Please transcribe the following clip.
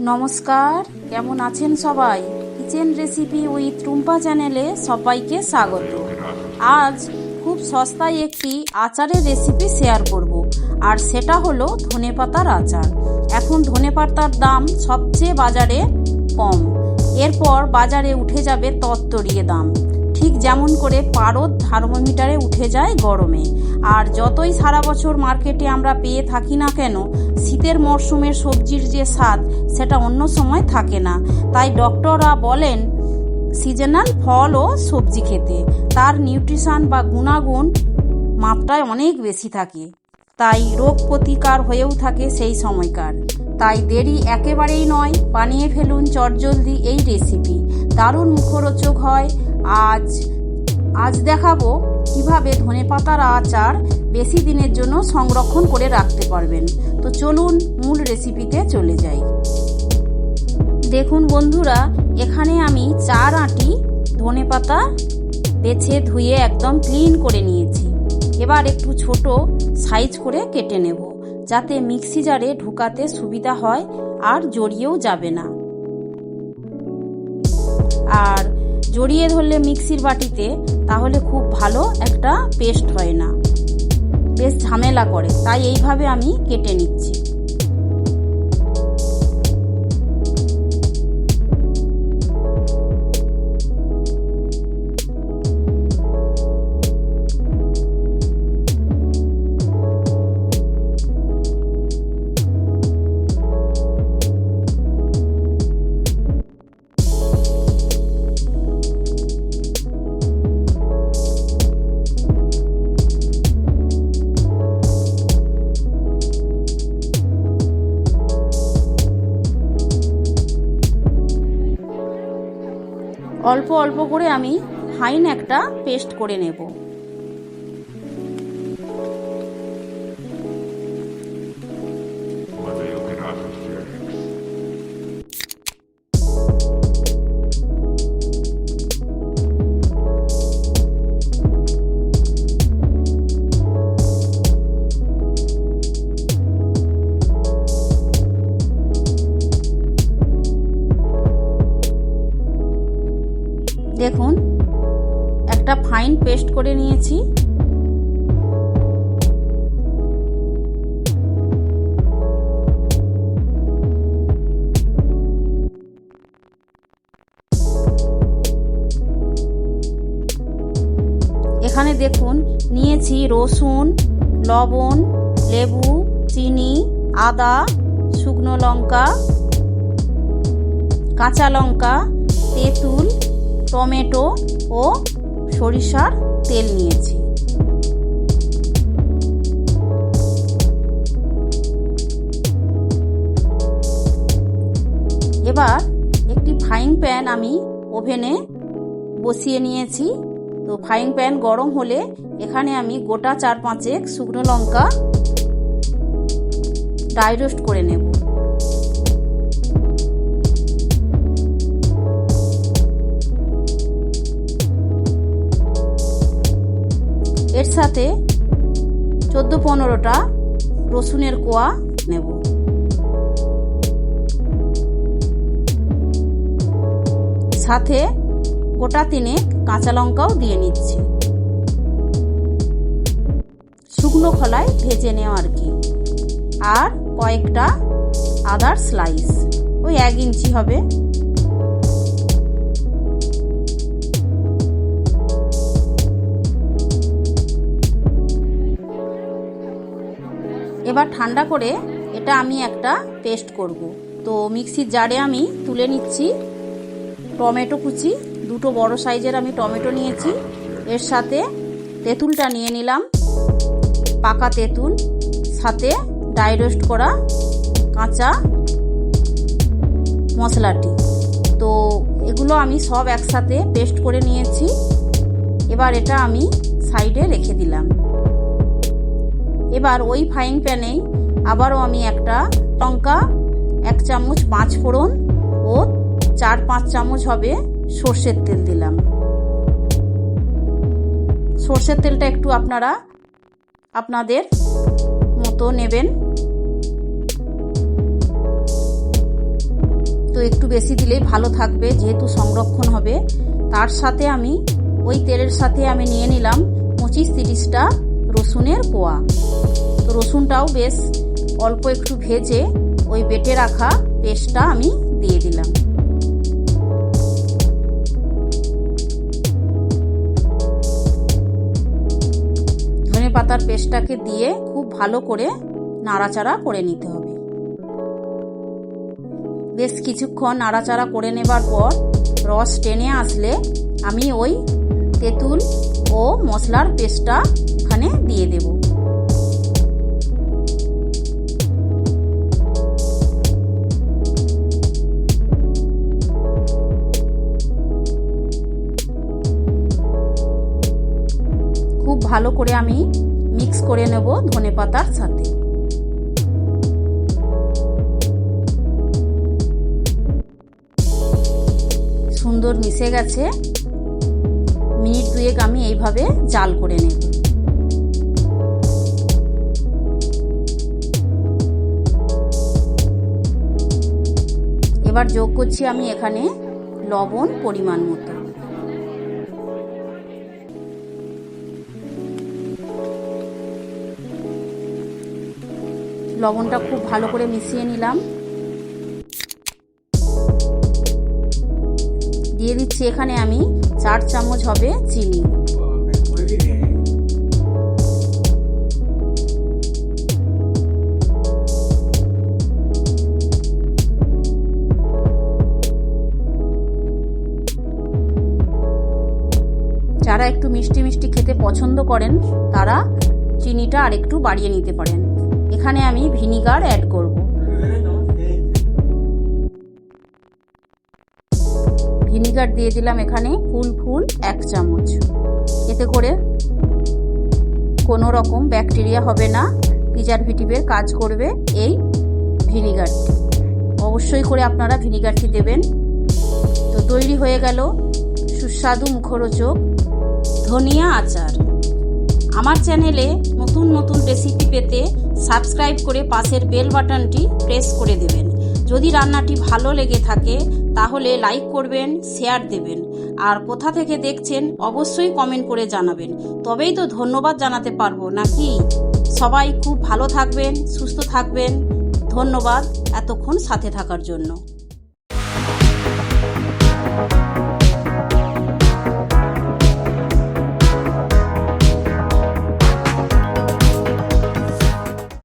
নমস্কার, কেমন আছেন সবাই? কিচেন রেসিপি উইথ রুম্পা চ্যানেলে সবাইকে স্বাগত। আজ খুব সস্তায় একটি আচারের রেসিপি শেয়ার করব, আর সেটা হলো ধনেপাতার আচার। এখন ধনেপাতার দাম সবচেয়ে বাজারে কম, এরপর বাজারে উঠে যাবে তরতরিয়ে দাম, ঠিক যেমন করে পারদ থার্মোমিটারে উঠে যায় গরমে। আর যতই সারা বছর মার্কেটে আমরা পেয়ে থাকি না কেন, শীতের মরশুমের সবজির যে স্বাদ সেটা অন্য সময় থাকে না। তাই ডক্টররা বলেন সিজনাল ফল ও সবজি খেতে, তার নিউট্রিশন বা গুণাগুণ মাত্রায় অনেক বেশি থাকে, তাই রোগ প্রতিকার হয়েও থাকে সেই সময়কার। তাই দেরি একেবারেই নয়, বানিয়ে ফেলুন চটজলদি এই রেসিপি, দারুণ মুখরোচক হয়। আজ দেখাবো কিভাবে ধনেপাতার আচার বেশি দিনের জন্য সংরক্ষণ করে রাখতে পারবেন। তো চলুন মূল রেসিপিতে চলে যাই। দেখুন বন্ধুরা, এখানে আমি 4 আঁটি ধনেপাতা বেছে ধুয়ে একদম ক্লিন করে নিয়েছি। এবার একটু ছোট সাইজ করে কেটে নেব, যাতে মিক্সি জারে ঢোকাতে সুবিধা হয় আর জড়িয়েও যাবে না। আর জড়িয়ে ধরলে মিক্সির বাটিতে তাহলে খুব ভালো একটা পেস্ট হয় না, বেশ ঝামেলা করে, তাই এইভাবে আমি কেটে নিচ্ছি। অল্প অল্প করে আমি ফাইন একটা পেস্ট করে নেব। দেখুন, একটা ফাইন পেস্ট করে নিয়েছি। এখানে দেখুন নিয়েছি রসুন, লবণ, লেবু, চিনি, আদা, শুকনো লঙ্কা, কাঁচা লঙ্কা, তেঁতুল, টমেটো ও সরিষার তেল নিয়েছি। এবার একটি ফ্রাইং প্যান আমি ওভেনে বসিয়ে নিয়েছি। তো ফ্রাইং প্যান গরম হলে এখানে আমি গোটা 4-5 শুকনো লঙ্কা ড্রাই রোস্ট করে নেব। এর সাথে 14-15টা রসুনের কোয়া নেব। সাথে গোটা 3 কাঁচা লঙ্কাও দিয়ে নিচ্ছি, শুকনো খোলায় ভেজে নেওয়া আর কি। আর কয়েকটা আদার স্লাইস, ওই 1 ইঞ্চি হবে। এবার ঠান্ডা করে এটা আমি একটা পেস্ট করব। তো মিক্সির জারে আমি তুলে নিচ্ছি। টমেটো কুচি 2টো বড় সাইজের আমি টমেটো নিয়েছি, এর সাথে তেঁতুলটা নিয়ে নিলাম, পাকা তেঁতুল, সাথে ড্রাই রোস্ট করা কাঁচা মশলাটি। তো এগুলো আমি সব একসাথে পেস্ট করে নিয়েছি। এবার এটা আমি সাইডে রেখে দিলাম। এবার ওই ফ্রাইং প্যানেই আবারও আমি একটা লঙ্কা, 1 চামচ 5 ফোড়ন ও 4-5 চামচ হবে সর্ষের তেল দিলাম। সর্ষের তেলটা একটু আপনারা আপনাদের মতো নেবেন। একটু বেশি দিলেই ভালো থাকবে, যেহেতু সংরক্ষণ হবে। তার সাথে আমি ওই তেলের সাথে আমি নিয়ে নিলাম 25-30টা রসুনের কোয়া। তো রসুনটাও বেশ অল্প একটু ভেজে ওই বেটে রাখা পেস্টটা আমি দিয়ে দিলাম। ধনেপাতার পেস্টটাকে দিয়ে খুব ভালো করে নাড়াচাড়া করে নিতে হবে। বেশ কিছুক্ষণ নাড়াচাড়া করে নেবার পর রস টেনে আসলে আমি ওই তেঁতুল ও মশলার পেস্টটা এখানে দিয়ে দেব। খুব ভালো করে আমি মিক্স করে নেব ধনেপাতার সাথে। সুন্দর মিশে গেছে। মিনিট 2 আমি এইভাবে জাল করে নেব। এবার যোগ করছি আমি এখানে লবণ পরিমাণ মতো। লবণটা খুব ভালো করে মিশিয়ে নিলাম। দিয়ে দিচ্ছি এখানে আমি 4 চামচ হবে চিনি। যারা একটু মিষ্টি মিষ্টি খেতে পছন্দ করেন তারা চিনিটা আর একটু বাড়িয়ে নিতে পারেন। এখানে আমি ভিনিগার অ্যাড করব। ভিনিগার দিয়ে দিলাম এখানে ফুল 1 চামচ। এতে করে কোনো রকম ব্যাকটেরিয়া হবে না, প্রিজারভেটিভের কাজ করবে এই ভিনিগারটি। অবশ্যই করে আপনারা ভিনিগারটি দেবেন। তো তৈরি হয়ে গেল সুস্বাদু মুখরোচক ধনিয়া আচার। আমার চ্যানেলে নতুন নতুন রেসিপি পেতে সাবস্ক্রাইব করে পাশের বেল বাটনটি প্রেস করে দেবেন। যদি রান্নাটি ভালো লেগে থাকে তাহলে লাইক করবেন, শেয়ার দেবেন। আর কোথা থেকে দেখছেন অবশ্যই কমেন্ট করে জানাবেন, তবেই তো ধন্যবাদ জানাতে পারবো নাকি। সবাই খুব ভালো থাকবেন, সুস্থ থাকবেন। ধন্যবাদ এতক্ষণ সাথে থাকার জন্য।